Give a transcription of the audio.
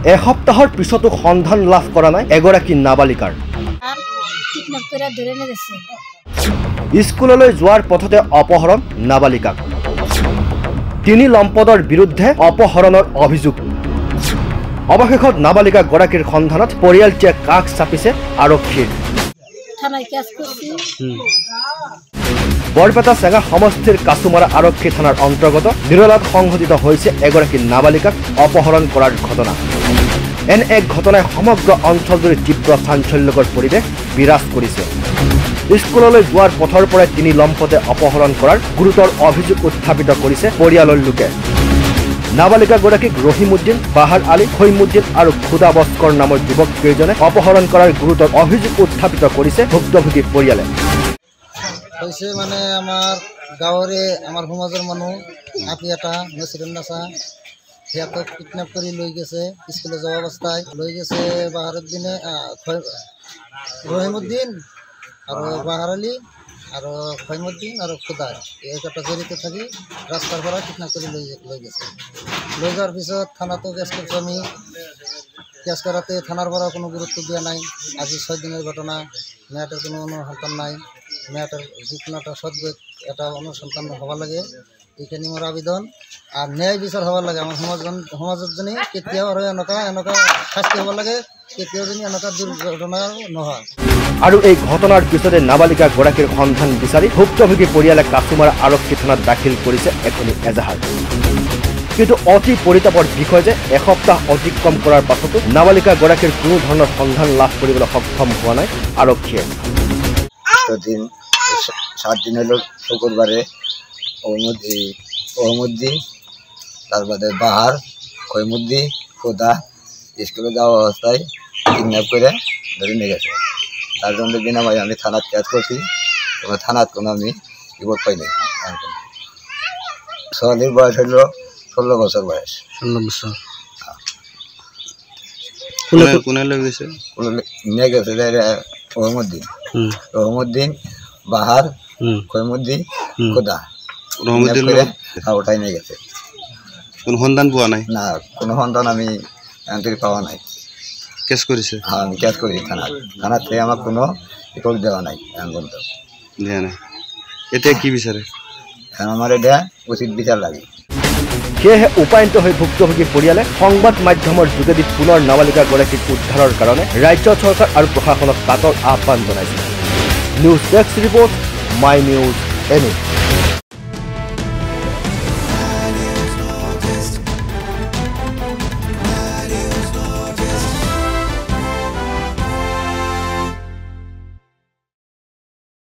এসপ্তাহৰ পিছতো সন্ধান লাভ কৰা নাই এগৰাকী নাবালিকাৰ। স্কুললৈ যোৱাৰ পথতে অপহৰণ নাবালিকাক। তিনি লম্পটৰ বিৰুদ্ধে অপহৰণৰ অভিযোগ। অৱশেষত নাবালিকাগৰাকীৰ সন্ধানত পৰিয়ালটোৱে কাষ চাপিছে আৰক্ষীৰ। বৰপেটা চেঙা সমষ্টিৰ কাছুমাৰা আৰক্ষী থানাৰ অন্তৰ্গত নিৰলাত সংঘটিত হৈছে এগৰাকী নাবালিকাক অপহৰণ কৰাৰ ঘটনা। এনে এক ঘটনাই সমগ্ৰ অঞ্চলজুৰি তীব্ৰ চাঞ্চল্যকৰ পৰিৱেশ বিৰাজ কৰিছে। স্কুললৈ যোৱাৰ পথৰ পৰাই তিনি লম্পটে অপহৰণ কৰাৰ গুৰুতৰ অভিযোগ উত্থাপিত কৰিছে পৰিয়ালৰ লোকে। নাবালিকাগৰাকীক ৰহিমউদ্দিন, বাহাৰ আলী, খৈমুদ্দিন আৰু খুদা বস্কৰ নামৰ যুৱক কেইজনে অপহৰণ কৰাৰ গুৰুতৰ অভিযোগ উত্থাপিত কৰিছে ভুক্তভোগী পৰিয়ালে। হৈছে মানে আমাৰ গাঁৱৰে আমাৰ সমাজৰ মানুহ আপি এটা নচিৰুন্নাছা সিহঁতক কিডনেপ কৰি লৈ গৈছে। স্কুলে যোৱা অৱস্থায় লৈ গৈছে বাহাৰুদ্দিনে, ৰহিমউদ্দিন আৰু বাহাৰ আলী আৰু খৈমুদ্দিন আৰু খুদা এইকেইটা জড়িত থাকি ৰাস্তাৰ পৰা কিডনেপ কৰি লৈ গৈছে। লৈ যোৱাৰ পিছত থানাতো কেছ কৰিছোঁ আমি। কেছ কৰাতে থানাৰ পৰা কোনো গুৰুত্ব দিয়া নাই। আজি 6 দিনৰ ঘটনা, মেয়েটাৰ কোনো অনুসন্ধান নাই। মেয়েটাৰ যিকোনো এটা সদ্গত এটা অনুসন্ধান হ'ব লাগে, এইখিনি মোৰ আবেদন। আৰ ন্যায় বিচাৰ হওয়াৰ লাগে আমাৰ সমাজত জনী কেতিয়াও আৰু এনেকুৱা শাস্তি হ'ব লাগে, কেতিয়াও যেন এনেকুৱা দুৰ্ঘটনা নহয়। আৰু এই ঘটনাৰ পিছতে নাবালিকাগৰাকীৰ সন্ধান বিচাৰি ভুক্তভোগী পৰিয়ালে কাছুমাৰা আৰক্ষী থানাত দাখিল কৰিছে এখনি এজাহাৰ। কিন্তু অতি পৰিতাপৰ বিষয় যে এসপ্তাহ অতিক্ৰম কৰাৰ পাছতো নাবালিকাগৰাকীৰ কোনো ধৰণৰ সন্ধান লাভ কৰিবলৈ সক্ষম হোৱা নাই আৰক্ষীয়ে। 7 দিন হলো শুক্রবারে ওহমুদ্দি, তারপরে বাহার, খৈমুদ্দি, খুদা স্কুলে যাওয়া অবস্থায় কিডন্যাপ করে ধরে নিয়ে গেছে। তার জন্য বিনামূল্যে আমি থানাত কেস করছি, এবং থানাত কোনো আমি রিপোর্ট পাইনি। ছোৱালীৰ বয়স হল 16 বছর বয়স। 16 বছর। কোনে লৈ গৈছে? নিয়ে গেছে ওহমুদ্দিন, বাহার, খৈমুদ্দি, খুদা উঠাই নিয়ে গেছে। কোনো সন্ধান পোৱা নাই? না, কোনো সন্ধান আমি পাওয়া নাই। কেস করেছে? হ্যাঁ, আমি কেস করেছি থানাত থেকে আমাক কোনো রিপোর্ট দেওয়া নাই। দিয়া নাই। এতিয়া কি বিচাৰে? আমাৰ এটা উচিত বিচাৰ লাগে। সেয়েহে উপায়ন্ত হৈ ভুক্তভোগী পৰিয়ালে সংবাদ মাধ্যমৰ যোগেদি পুনৰ নাবালিকাগৰাকীক উদ্ধাৰৰ কাৰণে ৰাজ্য চৰকাৰ আৰু প্ৰশাসনক কাতৰ আহ্বান জনাইছে। News desk report, my news any.